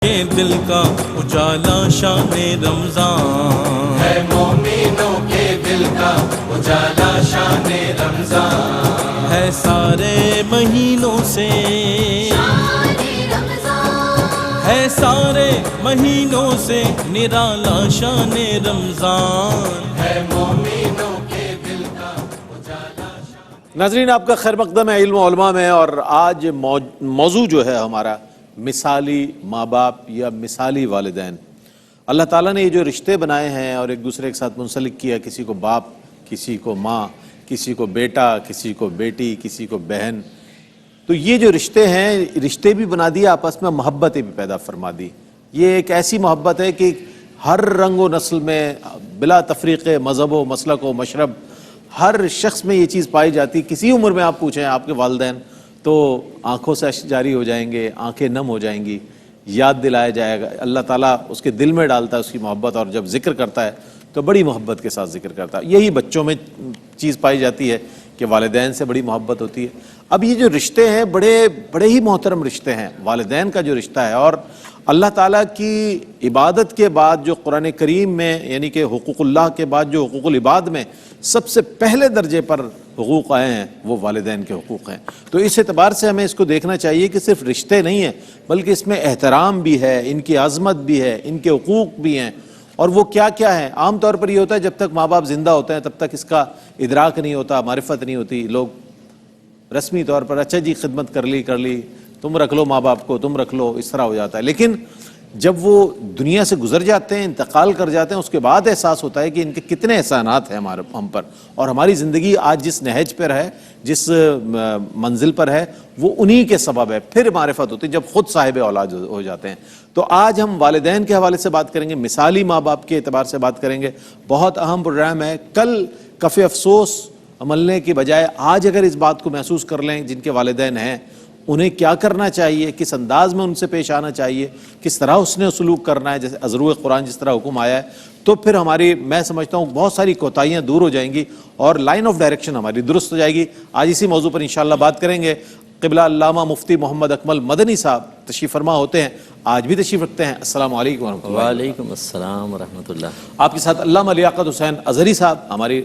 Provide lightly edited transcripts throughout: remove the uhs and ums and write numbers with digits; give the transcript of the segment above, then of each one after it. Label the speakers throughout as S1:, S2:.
S1: کے دل کا اجالا شان رمضان
S2: ہے مومنوں کے دل کا اجالا شان رمضان
S1: ہے سارے مہینوں سے ہے سارے مہینوں سے نرالا شان رمضان
S2: ہے مومنوں کے دل کا اجالا شان.
S3: ناظرین، آپ کا خیر مقدم ہے علم و علماء میں، اور آج موضوع جو ہے ہمارا مثالی ماں باپ یا مثالی والدین. اللہ تعالیٰ نے یہ جو رشتے بنائے ہیں اور ایک دوسرے کے ساتھ منسلک کیا، کسی کو باپ، کسی کو ماں، کسی کو بیٹا، کسی کو بیٹی، کسی کو بہن، تو یہ جو رشتے ہیں، رشتے بھی بنا دیے، آپس میں محبتیں بھی پیدا فرما دی. یہ ایک ایسی محبت ہے کہ ہر رنگ و نسل میں بلا تفریق مذہب و مسلک و مشرب ہر شخص میں یہ چیز پائی جاتی. کسی عمر میں آپ پوچھیں آپ کے والدین تو آنکھوں سے اشک جاری ہو جائیں گے، آنکھیں نم ہو جائیں گی، یاد دلایا جائے گا. اللہ تعالیٰ اس کے دل میں ڈالتا ہے اس کی محبت، اور جب ذکر کرتا ہے تو بڑی محبت کے ساتھ ذکر کرتا ہے. یہی بچوں میں چیز پائی جاتی ہے کہ والدین سے بڑی محبت ہوتی ہے. اب یہ جو رشتے ہیں بڑے ہی محترم رشتے ہیں. والدین کا جو رشتہ ہے، اور اللہ تعالیٰ کی عبادت کے بعد جو قرآن کریم میں، یعنی کہ حقوق اللہ کے بعد جو حقوق العباد میں سب سے پہلے درجے پر حقوق آئے ہیں، وہ والدین کے حقوق ہیں. تو اس اعتبار سے ہمیں اس کو دیکھنا چاہیے کہ صرف رشتے نہیں ہیں، بلکہ اس میں احترام بھی ہے، ان کی عظمت بھی ہے، ان کے حقوق بھی ہیں. اور وہ کیا کیا ہیں؟ عام طور پر یہ ہوتا ہے جب تک ماں باپ زندہ ہوتے ہیں تب تک اس کا ادراک نہیں ہوتا، معرفت نہیں ہوتی. لوگ رسمی طور پر اچھا جی خدمت کر لی، تم رکھ لو ماں باپ کو، تم رکھ لو، اس طرح ہو جاتا ہے. لیکن جب وہ دنیا سے گزر جاتے ہیں، انتقال کر جاتے ہیں، اس کے بعد احساس ہوتا ہے کہ ان کے کتنے احسانات ہیں ہم پر، اور ہماری زندگی آج جس نہج پر ہے، جس منزل پر ہے، وہ انہی کے سبب ہے. پھر معرفت ہوتی ہے جب خود صاحب اولاد ہو جاتے ہیں. تو آج ہم والدین کے حوالے سے بات کریں گے، مثالی ماں باپ کے اعتبار سے بات کریں گے. بہت اہم پروگرام ہے. کل کف افسوس عملنے کی بجائے آج اگر اس بات کو محسوس کر لیں جن کے والدین ہیں انہیں کیا کرنا چاہیے، کس انداز میں ان سے پیش آنا چاہیے، کس طرح اس نے سلوک کرنا ہے، جیسے ازروع قرآن جس طرح حکم آیا ہے، تو پھر ہماری، میں سمجھتا ہوں، بہت ساری کوتاہیاں دور ہو جائیں گی اور لائن آف ڈائریکشن ہماری درست ہو جائے گی. آج اسی موضوع پر انشاءاللہ بات کریں گے. قبلہ علامہ مفتی محمد اکمل مدنی صاحب تشریف فرما ہوتے ہیں، آج بھی تشریف رکھتے ہیں. السلام علیکم ورحمۃ اللہ.
S4: وعلیکم السلام ورحمۃ اللہ.
S3: آپ کے ساتھ علامہ لیاقت حسین اظہری صاحب، ہماری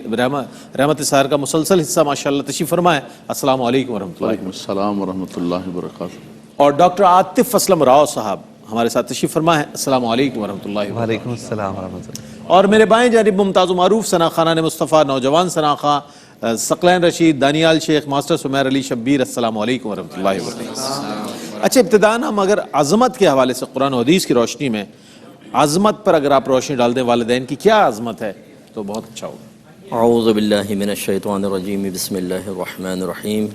S3: رحمت سحر کا مسلسل حصہ ماشاءاللہ تشریف فرمائیں. السلام علیکم ورحمۃ اللہ.
S5: وعلیکم السلام ورحمۃ اللہ وبرکاتہ.
S3: اور ڈاکٹر عاطف اسلم راؤ صاحب ہمارے ساتھ تشریف فرما ہے. السلام علیکم ورحمۃ اللہ.
S6: وعلیکم السلام ورحمۃ اللہ.
S3: اور میرے بائیں جانب ممتاز و معروف ثنا خانان مصطفیٰ، نوجوان ثنا خاں، ثقلین رشید، دانیال شیخ، ماسٹر سمیر علی شبیر. السلام علیکم ورحمۃ اللہ وبرکاتہ. اچھا، ابتداءً ہم اگر عظمت کے حوالے سے قرآن و حدیث کی روشنی میں عظمت پر اگر آپ روشنی ڈال دیں، والدین کی کیا عظمت ہے تو بہت اچھا ہوگا.
S4: اعوذ باللہ من الشیطان الرجیم، بسم اللہ الرحمن الرحیم.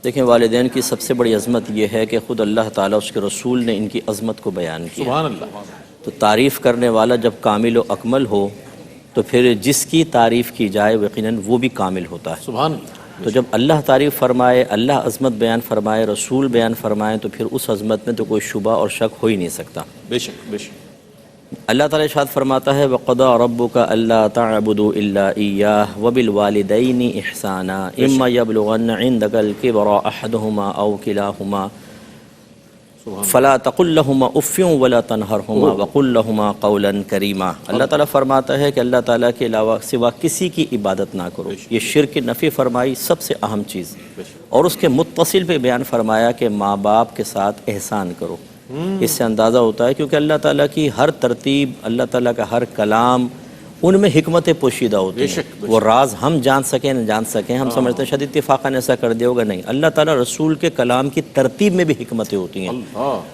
S4: دیکھیں، والدین کی سب سے بڑی عظمت یہ ہے کہ خود اللہ تعالیٰ، اس کے رسول نے ان کی عظمت کو بیان کیا.
S3: سبحان اللہ.
S4: تو تعریف کرنے والا جب کامل و اکمل ہو تو پھر جس کی تعریف کی جائے یقیناً وہ بھی کامل ہوتا ہے.
S3: سبحان اللہ.
S4: تو جب اللہ تعریف فرمائے، اللہ عظمت بیان فرمائے، رسول بیان فرمائے، تو پھر اس عظمت میں تو کوئی شبہ اور شک ہو ہی نہیں سکتا.
S3: بے شک بے شک.
S4: اللہ تعالیٰ ارشاد فرماتا ہے وَقَضَىٰ رَبُّكَ أَلَّا تَعْبُدُوا إِلَّا إِيَّاهُ وَبِالْوَالِدَيْنِ إِحْسَانًا إِمَّا يَبْلُغَنَّ عِندَكَ الْكِبَرَ أَحَدُهُمَا أَوْ كِلَاهُمَا فَلَا تَقُل لَّهُمَا أُفٍّ وَلَا تَنْهَرْهُمَا وَقُل لَّهُمَا قَوْلًا كَرِيمًا. اللہ تعالیٰ فرماتا ہے کہ اللہ تعالیٰ کے علاوہ سوا کسی کی عبادت نہ کرو. یہ شرک نفی فرمائی سب سے اہم چیز، اور اس کے متصل پہ بیان فرمایا کہ ماں باپ کے ساتھ احسان کرو. اس سے اندازہ ہوتا ہے کیونکہ اللہ تعالیٰ کی ہر ترتیب، اللہ تعالیٰ کا ہر کلام، ان میں حکمت پوشیدہ ہوتی ہیں. وہ راز ہم جان سکیں نہ جان سکیں، ہم سمجھتے ہیں شاید اتفاقاً ایسا کر دیا ہوگا، نہیں. اللہ تعالیٰ رسول کے کلام کی ترتیب میں بھی حکمتیں ہوتی ہیں.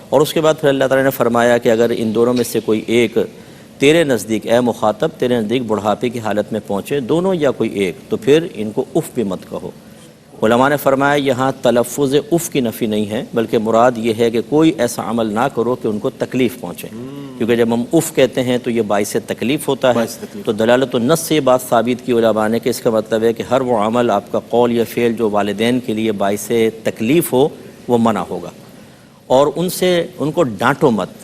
S4: اور اس کے بعد پھر اللہ تعالیٰ نے فرمایا کہ اگر ان دونوں میں سے کوئی ایک تیرے نزدیک، اے مخاطب، تیرے نزدیک بڑھاپے کی حالت میں پہنچے، دونوں یا کوئی ایک، تو پھر ان کو اف بھی مت کہو. علماء نے فرمایا یہاں تلفظ اف کی نفی نہیں ہے، بلکہ مراد یہ ہے کہ کوئی ایسا عمل نہ کرو کہ ان کو تکلیف پہنچے. کیونکہ جب ہم اف کہتے ہیں تو یہ باعث تکلیف ہوتا ہے. تو دلالت النص سے یہ بات ثابت کی علماء نے کہ اس کا مطلب ہے کہ ہر وہ عمل، آپ کا قول یا فعل جو والدین کے لیے باعث تکلیف ہو وہ منع ہوگا. اور ان کو ڈانٹو مت.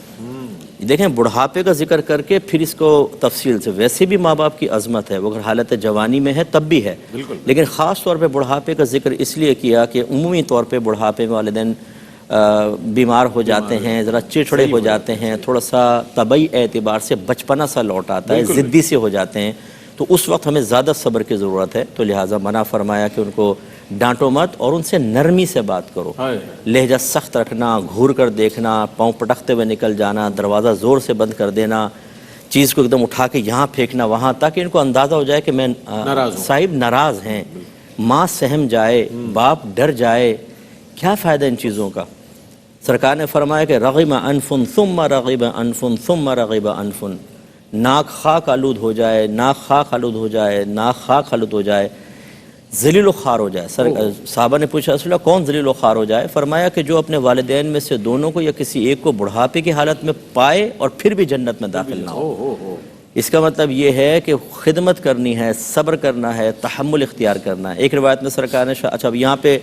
S4: دیکھیں، بڑھاپے کا ذکر کر کے پھر اس کو تفصیل سے، ویسے بھی ماں باپ کی عظمت ہے، وہ اگر حالت جوانی میں ہے تب بھی ہے، لیکن خاص طور پہ بڑھاپے کا ذکر اس لیے کیا کہ عمومی طور پہ بڑھاپے میں والدین بیمار ہو جاتے ہیں، ذرا چڑچڑے ہو جاتے ہیں، تھوڑا سا طبعی اعتبار سے بچپنا سا لوٹ آتا ہے، ضدی سے ہو جاتے ہیں، تو اس وقت ہمیں زیادہ صبر کی ضرورت ہے. تو لہٰذا منع فرمایا کہ ان کو ڈانٹو مت اور ان سے نرمی سے بات کرو. لہجہ سخت رکھنا، گھور کر دیکھنا، پاؤں پٹکتے ہوئے نکل جانا، دروازہ زور سے بند کر دینا، چیز کو ایک دم اٹھا کے یہاں پھینکنا وہاں، تاکہ ان کو اندازہ ہو جائے کہ میں صاحب ناراض ہیں. ماں سہم جائے، باپ ڈر جائے، کیا فائدہ ان چیزوں کا. سرکار نے فرمایا کہ رغب انفن ثم رغب انفن ثم رغب انفن، ناک خاک آلود ہو جائے، ناک خاک آلود ہو جائے، ناک خاک آلود ہو جائے، ذلیل و خوار ہو جائے. صحابہ نے پوچھا رسول اللہ کون ذلیل و خوار ہو جائے؟ فرمایا کہ جو اپنے والدین میں سے دونوں کو یا کسی ایک کو بڑھاپے کی حالت میں پائے اور پھر بھی جنت میں داخل نہ ہو. اس کا مطلب یہ ہے کہ خدمت کرنی ہے، صبر کرنا ہے، تحمل اختیار کرنا ہے. ایک روایت میں سرکار نے اچھا اب یہاں پہ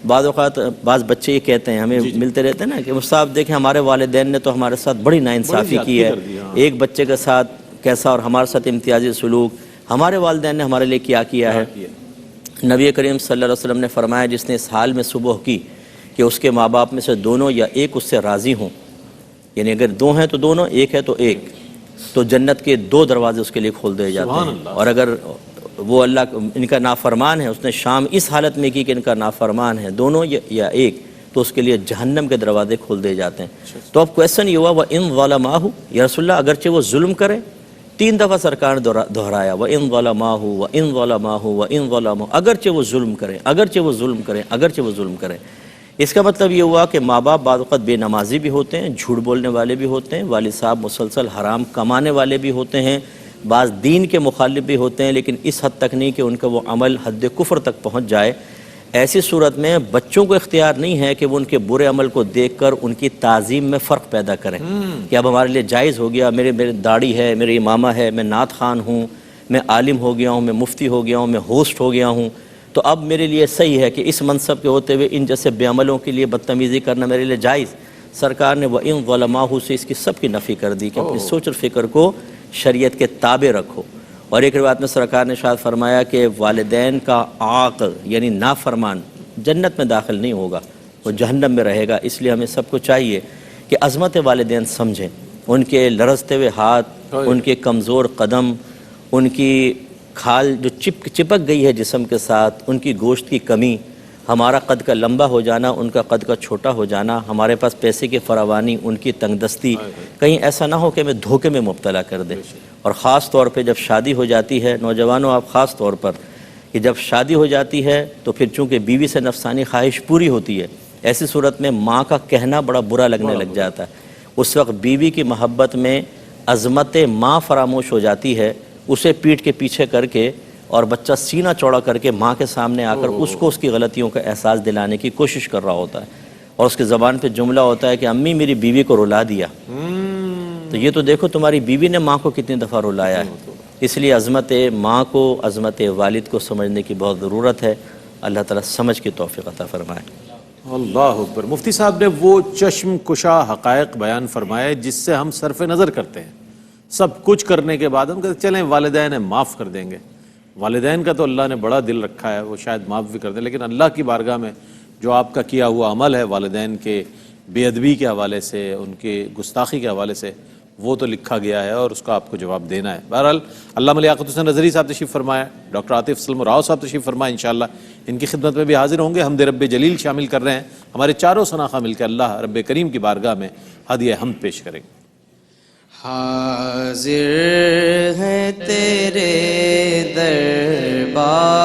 S4: بعض اوقات بعض بچے یہ کہتے ہیں، ہمیں ملتے رہتے ہیں نا کہ صاحب دیکھیں ہمارے والدین نے تو ہمارے ساتھ بڑی ناانصافی کی ہے، ایک بچے کے ساتھ کیسا اور ہمارے ساتھ امتیازی سلوک، ہمارے والدین نے ہمارے لیے کیا کیا ہے. نبی کریم صلی اللہ علیہ وسلم نے فرمایا جس نے اس حال میں صبح کی کہ اس کے ماں باپ میں سے دونوں یا ایک اس سے راضی ہوں، یعنی اگر دو ہیں تو دونوں، ایک ہے تو ایک، تو جنت کے 2 دروازے اس کے لیے کھول دیے جاتے ہیں. اور اگر وہ اللہ ان کا نافرمان ہے، اس نے شام اس حالت میں کی کہ ان کا نافرمان ہے، دونوں یا ایک، تو اس کے لیے جہنم کے دروازے کھول دیے جاتے ہیں. تو اب کویسچن یہ ہوا وَإِن ظَلَمَاهُ، یا رسول اللہ اگرچہ وہ ظلم کرے، 3 دفعہ سرکار نے دہرایا وَإِن ظَلَمَاهُ وَإِن ظَلَمَاهُ وَإِن ظَلَمَاهُ، اگرچہ وہ ظلم کریں، اگرچہ وہ ظلم کریں، اگرچہ وہ ظلم کریں. اس کا مطلب یہ ہوا کہ ماں باپ بعض اوقات بے نمازی بھی ہوتے ہیں، جھوٹ بولنے والے بھی ہوتے ہیں، والد صاحب مسلسل حرام کمانے والے بھی ہوتے ہیں، بعض دین کے مخالف بھی ہوتے ہیں، لیکن اس حد تک نہیں کہ ان کا وہ عمل حد کفر تک پہنچ جائے. ایسی صورت میں بچوں کو اختیار نہیں ہے کہ وہ ان کے برے عمل کو دیکھ کر ان کی تعظیم میں فرق پیدا کریں کہ اب ہمارے لیے جائز ہو گیا، میرے داڑھی ہے، میرے امامہ ہے، میں نعت خوان ہوں، میں عالم ہو گیا ہوں، میں مفتی ہو گیا ہوں، میں ہوسٹ ہو گیا ہوں، تو اب میرے لیے صحیح ہے کہ اس منصب کے ہوتے ہوئے ان جیسے بے عملوں کے لیے بدتمیزی کرنا میرے لیے جائز. سرکار نے وَإِن ظَلَمَاهُ سے اس کی سب کی نفی کر دی کہ اپنی سوچ اور فکر کو شریعت کے تابع رکھو. اور ایک روایت میں سرکار نے ارشاد فرمایا کہ والدین کا عاق یعنی نافرمان جنت میں داخل نہیں ہوگا، وہ جہنم میں رہے گا. اس لیے ہمیں سب کو چاہیے کہ عظمت والدین سمجھیں، ان کے لرزتے ہوئے ہاتھ، ان کے کمزور قدم، ان کی کھال جو چپک گئی ہے جسم کے ساتھ، ان کی گوشت کی کمی، ہمارا قد کا لمبا ہو جانا، ان کا قد کا چھوٹا ہو جانا، ہمارے پاس پیسے کی فراوانی، ان کی تنگ دستی، کہیں ایسا نہ ہو کہ ہمیں دھوکے میں مبتلا کر دے. اور خاص طور پہ جب شادی ہو جاتی ہے، نوجوانوں آپ خاص طور پر کہ جب شادی ہو جاتی ہے تو پھر چونکہ بیوی سے نفسانی خواہش پوری ہوتی ہے، ایسی صورت میں ماں کا کہنا بڑا برا لگنے لگ جاتا ہے. اس وقت بیوی کی محبت میں عظمت ماں فراموش ہو جاتی ہے، اسے پیٹھ کے پیچھے کر کے اور بچہ سینہ چوڑا کر کے ماں کے سامنے آ کر اس کو اس کی غلطیوں کا احساس دلانے کی کوشش کر رہا ہوتا ہے، اور اس کی زبان پہ جملہ ہوتا ہے کہ امی میری بیوی کو رلا دیا. تو یہ تو دیکھو تمہاری بیوی نے ماں کو کتنی دفعہ رلایا ہے. اس لیے عظمت ماں کو، عظمت والد کو سمجھنے کی بہت ضرورت ہے. اللہ تعالیٰ سمجھ کی توفیق عطا فرمائے.
S3: اللہ اکبر. مفتی صاحب نے وہ چشم کشا حقائق بیان فرمائے جس سے ہم صرف نظر کرتے ہیں. سب کچھ کرنے کے بعد ہم کہتے چلیں والدین ہیں معاف کر دیں گے. والدین کا تو اللہ نے بڑا دل رکھا ہے، وہ شاید معاف بھی کر دیں، لیکن اللہ کی بارگاہ میں جو آپ کا کیا ہوا عمل ہے والدین کے بے ادبی کے حوالے سے، ان کے گستاخی کے حوالے سے، وہ تو لکھا گیا ہے اور اس کا آپ کو جواب دینا ہے. بہرحال علامہ لیاقت حسین نظری صاحب تشریف فرمایا، ڈاکٹر عاطف اسلم راؤ صاحب تشریف فرمائے، انشاءاللہ ان کی خدمت میں بھی حاضر ہوں گے. حمد رب جلیل شامل کر رہے ہیں. ہمارے چاروں شناخہ مل کے اللہ رب کریم کی بارگاہ میں ہدیہ حمد پیش کریں گے.
S6: حاضر ہیں تیرے دربار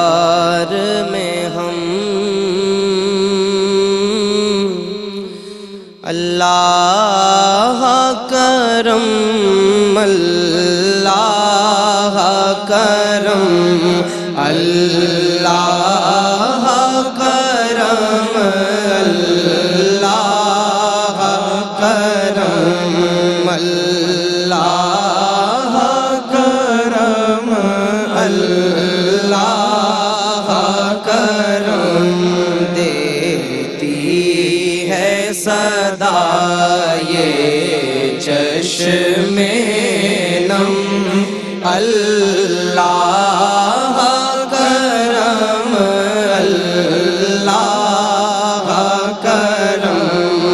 S6: میں ہم، اللہ کرم، اللہ کرم، اللہ کرم، اللہ کرم، اللہ کرم، اللہ کرم. دیتی ہے صدا یہ چشم نم، اللہ کرم، اللہ کرم،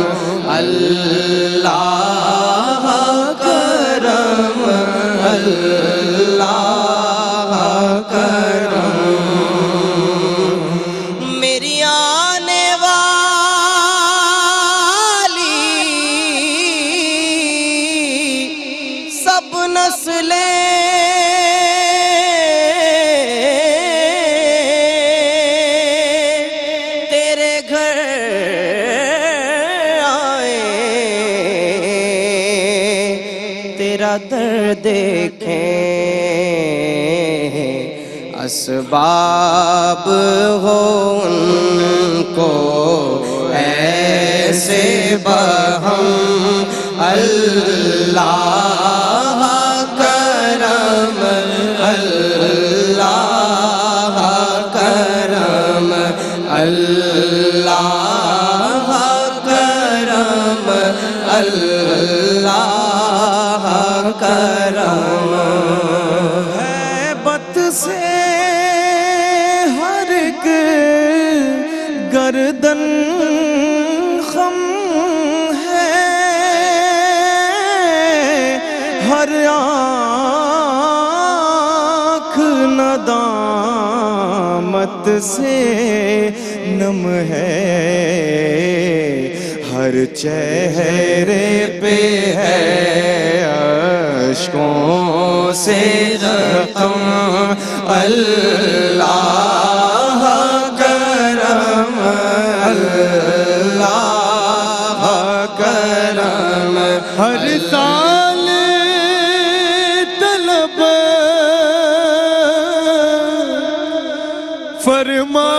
S6: اب نسلیں تیرے گھر آئیں، تیرا درد دیکھیں، اسباب ہو ان کو ایسے بہم، اللہ کرم، اللہ کرم، اللہ کرم، اللہ کرم ہے بت سے ہر ایک گردن خم ہے، ہر آنکھ ندامت سے نم ہے، ہر چہرے پہ ہے اشکوں سے رقم، اللہ کرم، اللہ کرم، ہر سال طلب فرما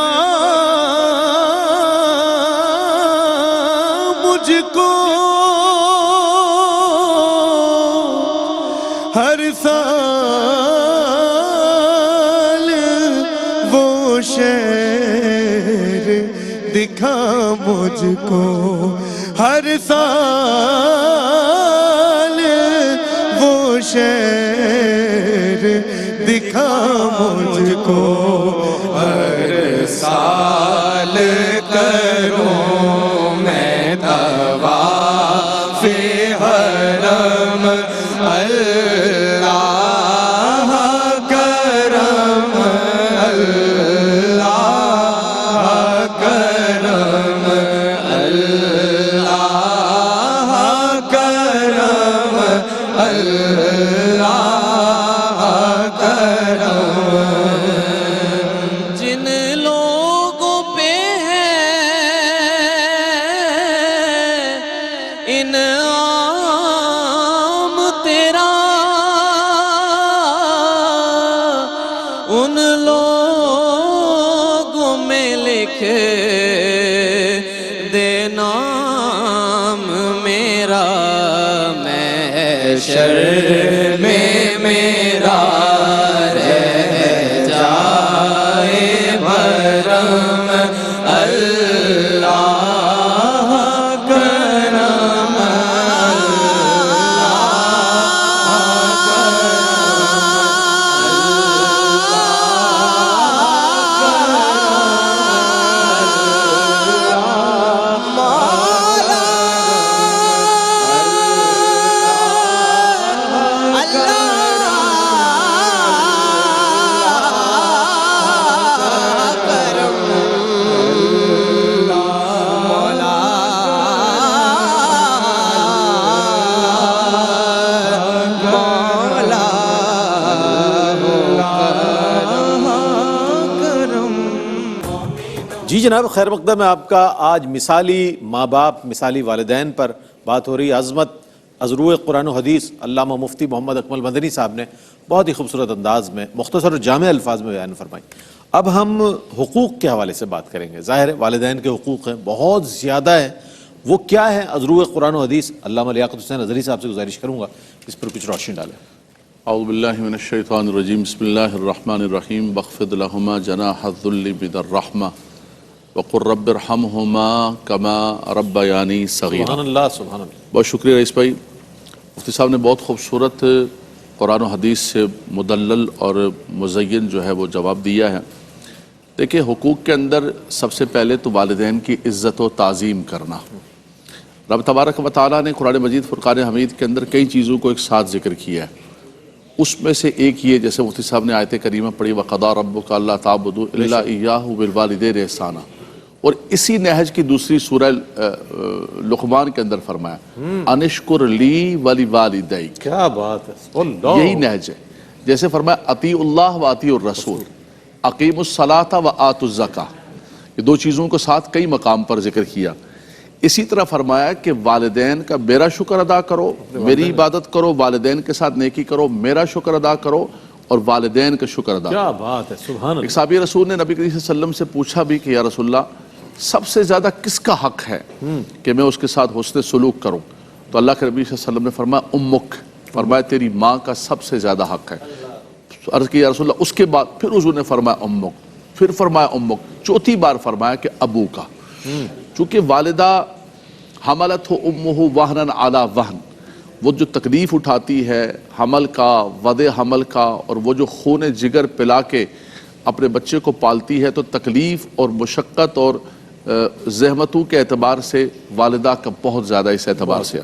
S6: مجھ کو، ہر سال وہ شہر دکھا مجھ کو، ہر سال وہ شہر دکھا مجھ کو، ہر سال کروں میں طواف حرم، اللہ کرم، اللہ کرم، اللہ کرم، اللہ کرم، جن لوگوں پہ ہے انعام تیرا، ان لوگوں میں لکھ دے نام میرا، محشر میں میرا رہ جائے بھرم، اللہ کرم،
S3: جی جناب، خیر مقدم ہے آپ کا۔ آج مثالی ماں باپ، مثالی والدین پر بات ہو رہی ہے۔ عظمت ازروع قرآن و حدیث علامہ مفتی محمد اکمل مدنی صاحب نے بہت ہی خوبصورت انداز میں، مختصر اور جامع الفاظ میں بیان فرمائی۔ اب ہم حقوق کے حوالے سے بات کریں گے۔ ظاہر ہے والدین کے حقوق ہیں، بہت زیادہ ہیں۔ وہ کیا ہے ازروع قرآن و حدیث؟ علامہ لیاقت حسین ازہری صاحب سے گزارش کروں گا اس پر کچھ روشنی ڈالیں۔
S5: اعوذ باللہ من الشیطان الرجیم، بسم اللہ الرحمن الرحیم، واخفض لہما جناح الذل من الرحمہ وقل رب ارحمہما کما ربیانی صغیرا۔
S3: سبحان اللہ، سبحان اللہ۔
S5: بہت شکریہ رئیس بھائی۔ مفتی صاحب نے بہت خوبصورت قرآن و حدیث سے مدلل اور مزین جو ہے وہ جواب دیا ہے۔ دیکھیں، حقوق کے اندر سب سے پہلے تو والدین کی عزت و تعظیم کرنا۔ رب تبارک و تعالیٰ نے قرآن مجید فرقان حمید کے اندر کئی چیزوں کو ایک ساتھ ذکر کیا ہے۔ اس میں سے ایک یہ، جیسے مفتی صاحب نے آیت کریمہ پڑھی، وَقَضَىٰ رَبُّكَ أَلَّا تَعْبُدُوا إِلَّا إِيَّاهُ وَبِالْوَالِدَيْنِ إِحْسَانًا، اور اسی نہج کی دوسری سورہ لقمان کے اندر فرمایا انشکر لی ولی والدیک،
S3: کیا بات ہے، اللہ
S5: یہی نہج ہے. جیسے فرمایا اطیعوا اللہ و اطیعوا الرسول، اقیموا الصلاۃ و آتوا الزکاۃ، یہ دو چیزوں کو ساتھ کئی مقام پر ذکر کیا. اسی طرح فرمایا کہ والدین کا میرا شکر ادا کرو، میری عبادت کرو، والدین کے ساتھ نیکی کرو، میرا شکر ادا کرو اور والدین کا شکر ادا کرو.
S3: کیا بات ہے، سبحان اللہ.
S5: ایک صحابی رسول نے نبی کریم صلی اللہ علیہ وسلم سے پوچھا بھی کہ یا رسول اللہ سب سے زیادہ کس کا حق ہے کہ میں اس کے ساتھ حسن سلوک کروں؟ تو اللہ کے نبی صلی اللہ علیہ وسلم نے فرمایا امک، فرمایا تیری ماں کا سب سے زیادہ حق ہے. عرض کی یا رسول اللہ اس کے بعد پھر حضور نے فرمایا امک، پھر فرمایا امک، چوتھی بار فرمایا کہ ابو کا. چونکہ والدہ حملت امہ وہنا علی وہن، وہ جو تکلیف اٹھاتی ہے حمل کا، وضع حمل کا، اور وہ جو خون جگر پلا کے اپنے بچے کو پالتی ہے، تو تکلیف اور مشقت اور زحمتوں کے اعتبار سے والدہ کا بہت زیادہ اس اعتبار سے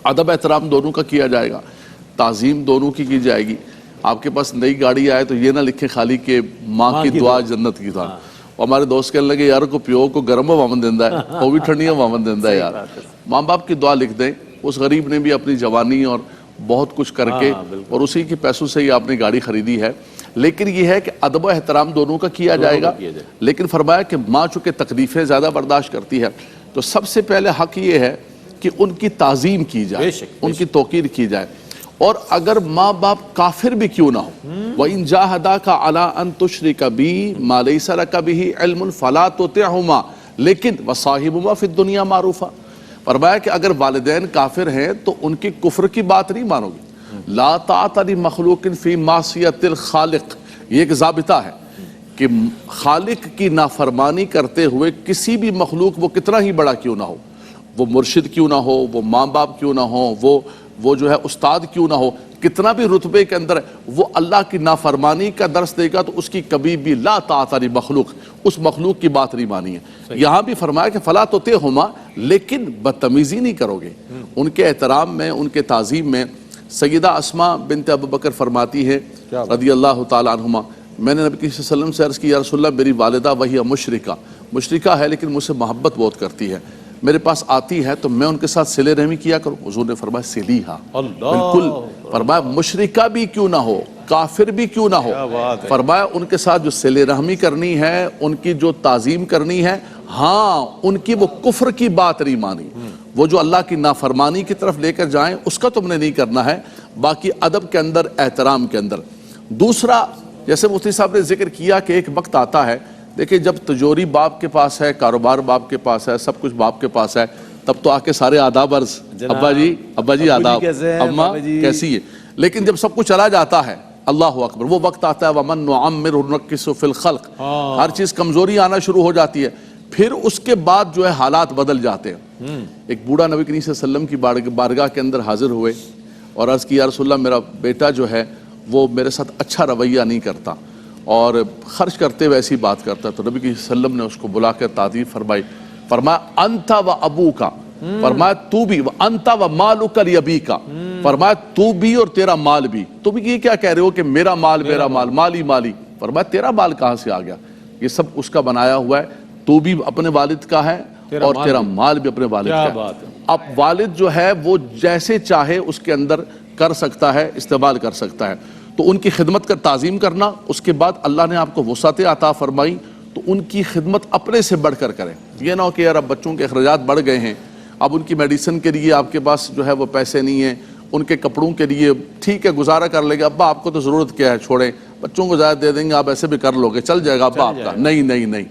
S5: ادب احترام دونوں کا کیا جائے گا، تعظیم دونوں کی جائے گی. آپ کے پاس نئی گاڑی آئے تو یہ نہ لکھیں خالی کہ ماں کی دعا جنت کی دعا. ہمارے دوست کہنے لگے یار کو پیو کو گرم وامن دیندہ ہے، وہ بھی ٹھنڈی وامن دیندہ ہے. یار ماں باپ کی دعا لکھ دیں. اس غریب نے بھی اپنی جوانی اور بہت کچھ کر کے اور اسی کے پیسوں سے ہی آپ نے گاڑی خریدی ہے. لیکن یہ ہے کہ ادب و احترام دونوں کا کیا جائے گا. لیکن فرمایا کہ ماں چونکہ تکلیفیں زیادہ برداشت کرتی ہے تو سب سے پہلے حق یہ ہے کہ ان کی تعظیم کی جائے، ان کی توقیر کی جائے. اور اگر ماں باپ کافر بھی کیوں نہ ہو، وَإِن جَاهَدَاكَ عَلَىٰ أَن تُشْرِكَ بِي مَا لَيْسَ لَكَ بِهِ عِلْمٌ فَلَا تُطِعْهُمَا لیکن وَصَاحِبْهُمَا فِي الدُّنْيَا مَعْرُوفًا. فرمایا کہ اگر والدین کافر ہیں تو ان کی کفر کی بات نہیں مانو گی. لا طاعۃ لمخلوق فی معصیت الخالق، یہ ایک ضابطہ ہے کہ خالق کی نافرمانی کرتے ہوئے کسی بھی مخلوق وہ کتنا ہی بڑا کیوں نہ ہو، وہ مرشد کیوں نہ ہو، وہ ماں باپ کیوں نہ ہو، وہ جو ہے استاد کیوں نہ ہو، کتنا بھی رتبے کے اندر وہ اللہ کی نافرمانی کا درس دے گا تو اس کی کبھی بھی لا طاعۃ لمخلوق، اس مخلوق کی بات نہیں مانی ہے. یہاں بھی فرمایا کہ فلا تطعہما، لیکن بدتمیزی نہیں کرو گے. ان کے احترام میں، ان کے تعظیم میں. سیدہ اسماء بنت ابو بکر فرماتی ہے رضی اللہ تعالیٰ عنہما، میں نے نبی صلی اللہ علیہ وسلم سے عرض کی یا رسول اللہ میری والدہ وہی مشرکہ ہے لیکن مجھ سے محبت بہت کرتی ہے، میرے پاس آتی ہے تو میں ان کے ساتھ صلہ رحمی کیا کروں؟ حضور نے فرمایا سلیہا، بالکل. فرمایا مشرکہ بھی کیوں نہ ہو، کافر بھی کیوں نہ ہو، فرمایا ان کے ساتھ جو صلہ رحمی کرنی ہے، ان کی جو تعظیم کرنی ہے، ہاں ان کی وہ کفر کی بات نہیں مانی، وہ جو اللہ کی نافرمانی کی طرف لے کر جائیں اس کا تم نے نہیں کرنا ہے. باقی ادب کے اندر، احترام کے اندر. دوسرا جیسے مفتی صاحب نے ذکر کیا کہ ایک وقت آتا ہے، دیکھیں جب تجوری باپ کے پاس ہے، کاروبار باپ کے پاس ہے، سب کچھ باپ کے پاس ہے، تب تو آ کے سارے آداب عرض، ابا جی آداب، اماں کیسی ہے. لیکن جب سب کچھ چلا جاتا ہے، اللہ اکبر، وہ وقت آتا ہے وَمَن نُعَمِّرْهُ نُنَكِّسْهُ فِي الْخَلْقِ، ہر چیز کمزوری آنا شروع ہو جاتی ہے. پھر اس کے بعد جو ہے حالات بدل جاتے ہیں. ایک بوڑھا نبی کریم صلی اللہ علیہ وسلم کی بارگاہ کے اندر حاضر ہوئے اور عرض کی یا رسول اللہ میرا بیٹا جو ہے وہ میرے ساتھ اچھا رویہ نہیں کرتا اور خرچ کرتے ہوئے ایسی بات کرتا ہے. تو نبی صلی اللہ علیہ وسلم نے اس کو بلا کر تعریف فرمائی. فرمایا انت و ابوکا، فرمایا تو بھی، انت و مالک لیبیکا، فرمایا تو بھی اور تیرا مال بھی. تم یہ کیا کہہ رہے ہو کہ میرا مال میرا مال، مالی، فرمایا تیرا مال کہاں سے آ گیا؟ یہ سب اس کا بنایا ہوا ہے. تو بھی اپنے والد کا ہے اور تیرا مال بھی اپنے والد کا ہے. اب والد جو ہے وہ جیسے چاہے اس کے اندر کر سکتا ہے، استعمال کر سکتا ہے. تو ان کی خدمت کا تعظیم کرنا. اس کے بعد اللہ نے آپ کو وسعت عطا فرمائی تو ان کی خدمت اپنے سے بڑھ کر کریں. یہ نہ ہو کہ یار اب بچوں کے اخراجات بڑھ گئے ہیں، اب ان کی میڈیسن کے لیے آپ کے پاس جو ہے وہ پیسے نہیں ہیں، ان کے کپڑوں کے لیے ٹھیک ہے گزارا کر لے گا، ابا آپ کو تو ضرورت کیا ہے، چھوڑیں بچوں کو زیادہ دے دیں گے، آپ ایسے بھی کر لو گے، چل جائے گا ابا آپ کا. نہیں،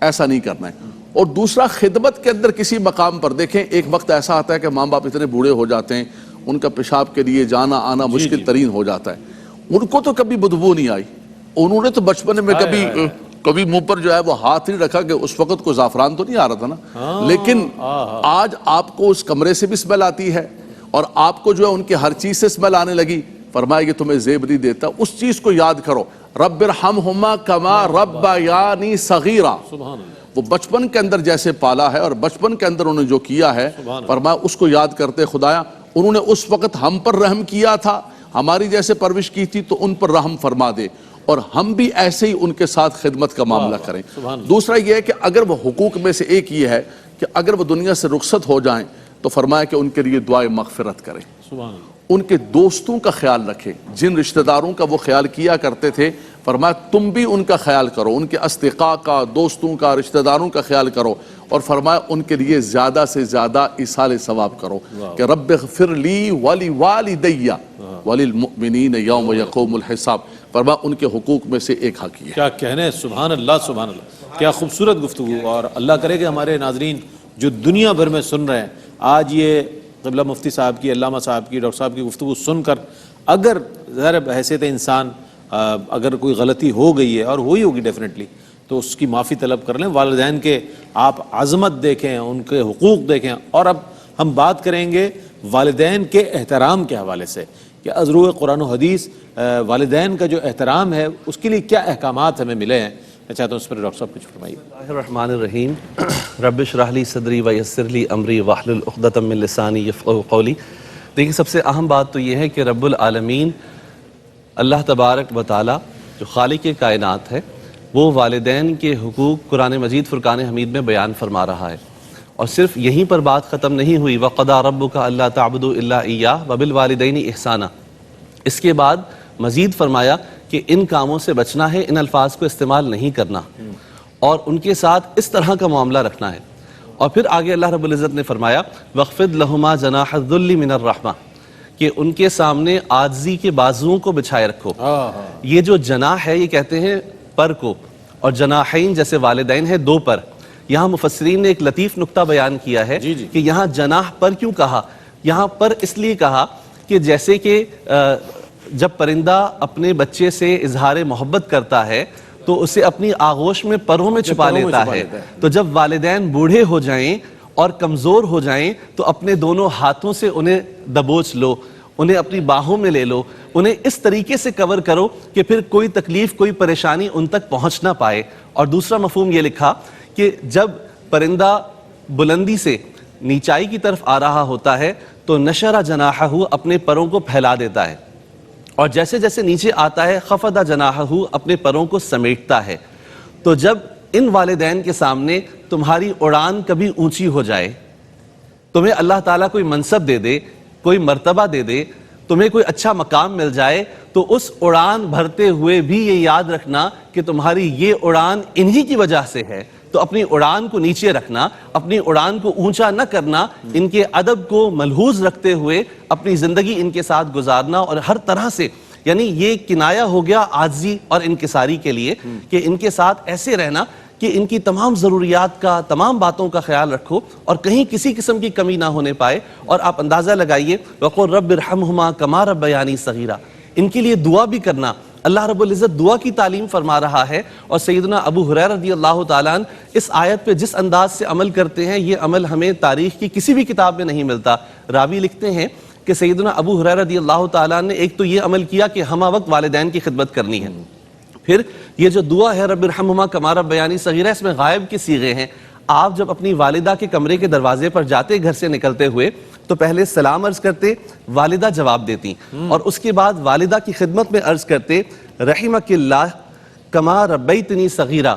S5: ایسا نہیں کرنا ہے. اور دوسرا خدمت کے اندر کسی مقام پر دیکھیں ایک وقت ایسا آتا ہے کہ ماں باپ اتنے بوڑھے ہو جاتے ہیں، ان کا پیشاب کے لیے جانا آنا مشکل ترین ہو جاتا ہے. ان کو تو کبھی بدبو نہیں آئی، انہوں نے تو بچپن میں کبھی منہ پر جو ہے وہ ہاتھ نہیں رکھا کہ اس وقت کو زعفران تو نہیں آ رہا تھا نا. لیکن آج آپ کو اس کمرے سے بھی سمیل آتی ہے اور آپ کو جو ہے ان کی ہر چیز سے سمیل آنے لگی. فرمایا کہ تمہیں زیب نہیں دیتا. اس چیز کو یاد کرو، رب ارحمہما کما ربیانی صغیرا، وہ بچپن کے اندر جیسے پالا ہے اور بچپن کے اندر انہوں نے جو کیا ہے، فرمایا اس کو یاد کرتے خدایا انہوں نے اس وقت ہم پر رحم کیا تھا، ہماری جیسے پرورش کی تھی تو ان پر رحم فرما دے. اور ہم بھی ایسے ہی ان کے ساتھ خدمت کا معاملہ کریں. دوسرا یہ ہے کہ اگر وہ حقوق میں سے ایک یہ ہے کہ اگر وہ دنیا سے رخصت ہو جائیں تو فرمایا کہ ان کے لیے دعائے مغفرت کریں. ان کے دوستوں کا خیال رکھیں، جن رشتہ داروں کا وہ خیال کیا کرتے تھے فرمایا تم بھی ان کا خیال کرو، ان کے اصدقاء کا، دوستوں کا، رشتہ داروں کا خیال کرو، اور فرمایا ان کے لیے زیادہ سے زیادہ ایصال ثواب کرو کہ رب اغفر لی ولی والدی وللمؤمنین یوم یقوم الحساب. فرمایا ان کے حقوق میں سے ایک حق یہ ہے.
S3: کیا کہنے، سبحان اللہ سبحان اللہ، کیا خوبصورت گفتگو. اور اللہ کرے کہ ہمارے ناظرین جو دنیا بھر میں سن رہے ہیں آج یہ قبلہ مفتی صاحب کی، علامہ صاحب کی، ڈاکٹر صاحب کی گفتگو سن کر اگر ظاہر بحیثیت انسان اگر کوئی غلطی ہو گئی ہے اور ہوئی ہوگی ڈیفینیٹلی تو اس کی معافی طلب کر لیں. والدین کے آپ عظمت دیکھیں، ان کے حقوق دیکھیں. اور اب ہم بات کریں گے والدین کے احترام کے حوالے سے کہ از روئے قرآن و حدیث والدین کا جو احترام ہے اس کے لیے کیا احکامات ہمیں ملے ہیں. میں چاہتا ہوں اس پر ڈاکٹر صاحب کچھ فرمائیے.
S7: بسم اللہ الرحمن الرحیم. رب اشرح لی صدری ویسر لی امری واحلل عقدۃ من لسانی یفقہوا قولی. دیکھیں سب سے اہم بات تو یہ ہے کہ رب العالمین اللہ تبارک و تعالی جو خالق کائنات ہے وہ والدین کے حقوق قرآن مجید فرقان حمید میں بیان فرما رہا ہے. اور صرف یہیں پر بات ختم نہیں ہوئی. وَقَضَىٰ رَبُّكَ أَلَّا تَعْبُدُوا إِلَّا إِيَّاهُ وَبِالْوَالِدَيْنِ إِحْسَانًا. اس کے بعد مزید فرمایا کہ ان کاموں سے بچنا ہے، ان الفاظ کو استعمال نہیں کرنا اور ان کے ساتھ اس طرح کا معاملہ رکھنا ہے. اور پھر آگے اللہ رب العزت نے فرمایا وَخْفِضْ لَهُمَا جَنَاحَ الذُّلِّ مِنَ الرَّحْمَةِ کہ ان کے سامنے عاجزی کے بازوؤں کو بچھائے رکھو. یہ جو جناح ہے یہ کہتے ہیں پر کو، اور جناحین جیسے والدین ہیں دو پر. یہاں مفسرین نے ایک لطیف نقطہ بیان کیا ہے کہ یہاں جناح پر کیوں کہا. یہاں پر اس لیے کہا کہ جیسے کہ جب پرندہ اپنے بچے سے اظہار محبت کرتا ہے تو اسے اپنی آغوش میں پروں میں چھپا لیتا ہے، تو جب والدین بوڑھے ہو جائیں اور کمزور ہو جائیں تو اپنے دونوں ہاتھوں سے انہیں دبوچ لو، انہیں اپنی باہوں میں لے لو، انہیں اس طریقے سے کور کرو کہ پھر کوئی تکلیف کوئی پریشانی ان تک پہنچ نہ پائے. اور دوسرا مفہوم یہ لکھا کہ جب پرندہ بلندی سے نیچائی کی طرف آ رہا ہوتا ہے تو نشر جناحہ اپنے پروں کو پھیلا دیتا ہے، اور جیسے جیسے نیچے آتا ہے خفض جناحہ اپنے پروں کو سمیٹتا ہے. تو جب ان والدین کے سامنے تمہاری اڑان کبھی اونچی ہو جائے، تمہیں اللہ تعالیٰ کوئی منصب دے دے، کوئی مرتبہ دے دے، تمہیں کوئی اچھا مقام مل جائے، تو اس اڑان بھرتے ہوئے بھی یہ یاد رکھنا کہ تمہاری یہ اڑان انہی کی وجہ سے ہے. تو اپنی اڑان کو نیچے رکھنا، اپنی اڑان کو اونچا نہ کرنا، ان کے ادب کو ملحوظ رکھتے ہوئے اپنی زندگی ان کے ساتھ گزارنا. اور ہر طرح سے یعنی یہ کنایہ ہو گیا عاجزی اور انکساری کے لیے کہ ان کے ساتھ ایسے رہنا کہ ان کی تمام ضروریات کا، تمام باتوں کا خیال رکھو اور کہیں کسی قسم کی کمی نہ ہونے پائے. اور آپ اندازہ لگائیے وَقُلْ رَبِّ ارْحَمْهُمَا كَمَا رَبَّيَانِي صَغِيرًا، ان کے لیے دعا بھی کرنا. اللہ رب العزت دعا کی تعلیم فرما رہا ہے. اور سیدنا ابو ہریرہ رضی اللہ تعالیٰ عنہ اس آیت پہ جس انداز سے عمل کرتے ہیں یہ عمل ہمیں تاریخ کی کسی بھی کتاب میں نہیں ملتا. راوی لکھتے ہیں کہ سیدنا ابو ہریرہ رضی اللہ تعالیٰ نے ایک تو یہ عمل کیا کہ ہمہ وقت والدین کی خدمت کرنی ہے. پھر یہ جو دعا ہے رب ارحمہما کما ربیانی صغیرہ، اس میں غائب کے صیغے ہیں. آپ جب اپنی والدہ کے کمرے کے دروازے پر جاتے گھر سے نکلتے ہوئے تو پہلے سلام عرض کرتے، والدہ جواب دیتی، اور اس کے بعد والدہ کی خدمت میں عرض کرتے رحمک اللہ کما ربیتنی صغیرہ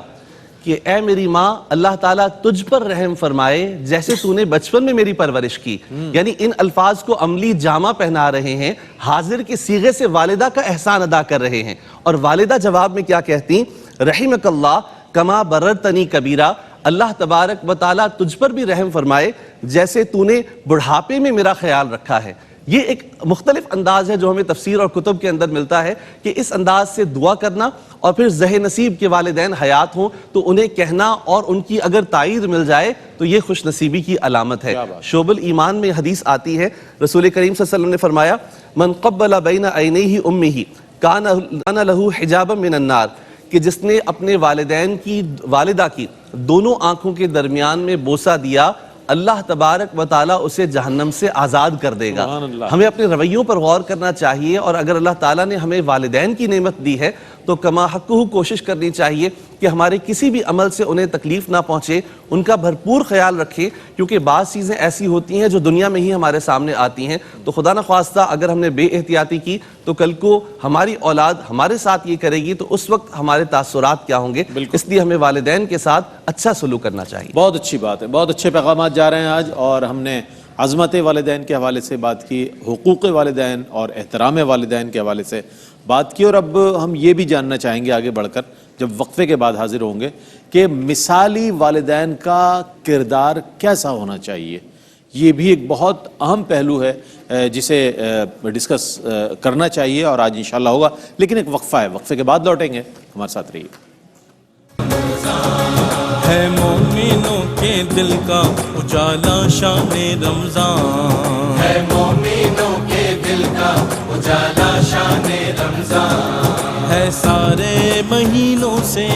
S7: کہ اے میری ماں اللہ تعالیٰ تجھ پر رحم فرمائے جیسے تو نے بچپن میں میری پرورش کی. یعنی ان الفاظ کو عملی جامہ پہنا رہے ہیں، حاضر کے صیغے سے والدہ کا احسان ادا کر رہے ہیں. اور والدہ جواب میں کیا کہتی؟ رحمک اللہ کما بررتنی کبیرہ، اللہ تبارک و تعالیٰ تجھ پر بھی رحم فرمائے جیسے تو نے بڑھاپے میں میرا خیال رکھا ہے. یہ ایک مختلف انداز ہے جو ہمیں تفسیر اور کتب کے اندر ملتا ہے کہ اس انداز سے دعا کرنا، اور پھر زہ نصیب کے والدین حیات ہوں تو انہیں کہنا اور ان کی اگر تائید مل جائے تو یہ خوش نصیبی کی علامت ہے. شعب الایمان میں حدیث آتی ہے، رسول کریم صلی اللہ علیہ وسلم نے فرمایا من قبل بین عینیہ امہ کان لہ حجابا من النار، کہ جس نے اپنے والدین کی، والدہ کی دونوں آنکھوں کے درمیان میں بوسہ دیا، اللہ تبارک و تعالیٰ اسے جہنم سے آزاد کر دے گا. ہمیں اپنے رویوں پر غور کرنا چاہیے، اور اگر اللہ تعالیٰ نے ہمیں والدین کی نعمت دی ہے تو کما حقہ کوشش کرنی چاہیے کہ ہمارے کسی بھی عمل سے انہیں تکلیف نہ پہنچے، ان کا بھرپور خیال رکھیں، کیونکہ بعض چیزیں ایسی ہوتی ہیں جو دنیا میں ہی ہمارے سامنے آتی ہیں، تو خدا نخواستہ اگر ہم نے بے احتیاطی کی تو کل کو ہماری اولاد ہمارے ساتھ یہ کرے گی، تو اس وقت ہمارے تاثرات کیا ہوں گے. اس لیے ہمیں والدین کے ساتھ اچھا سلوک کرنا چاہیے.
S3: بہت اچھی بات ہے، بہت اچھے پیغامات جا رہے ہیں آج، اور ہم نے عظمت والدین کے حوالے سے بات کی، حقوق والدین اور احترام والدین کے حوالے سے بات کی، اور اب ہم یہ بھی جاننا چاہیں گے آگے بڑھ کر جب وقفے کے بعد حاضر ہوں گے کہ مثالی والدین کا کردار کیسا ہونا چاہیے. یہ بھی ایک بہت اہم پہلو ہے جسے ڈسکس کرنا چاہیے، اور آج انشاءاللہ ہوگا. لیکن ایک وقفہ ہے، وقفے کے بعد لوٹیں گے، ہمارے ساتھ رہیے.
S1: ہے مومنوں کے دل کا اجالا شان رمضان،
S2: ہے مومنوں کے دل کا اجالا شان رمضان،
S1: ہے سارے مہینوں سے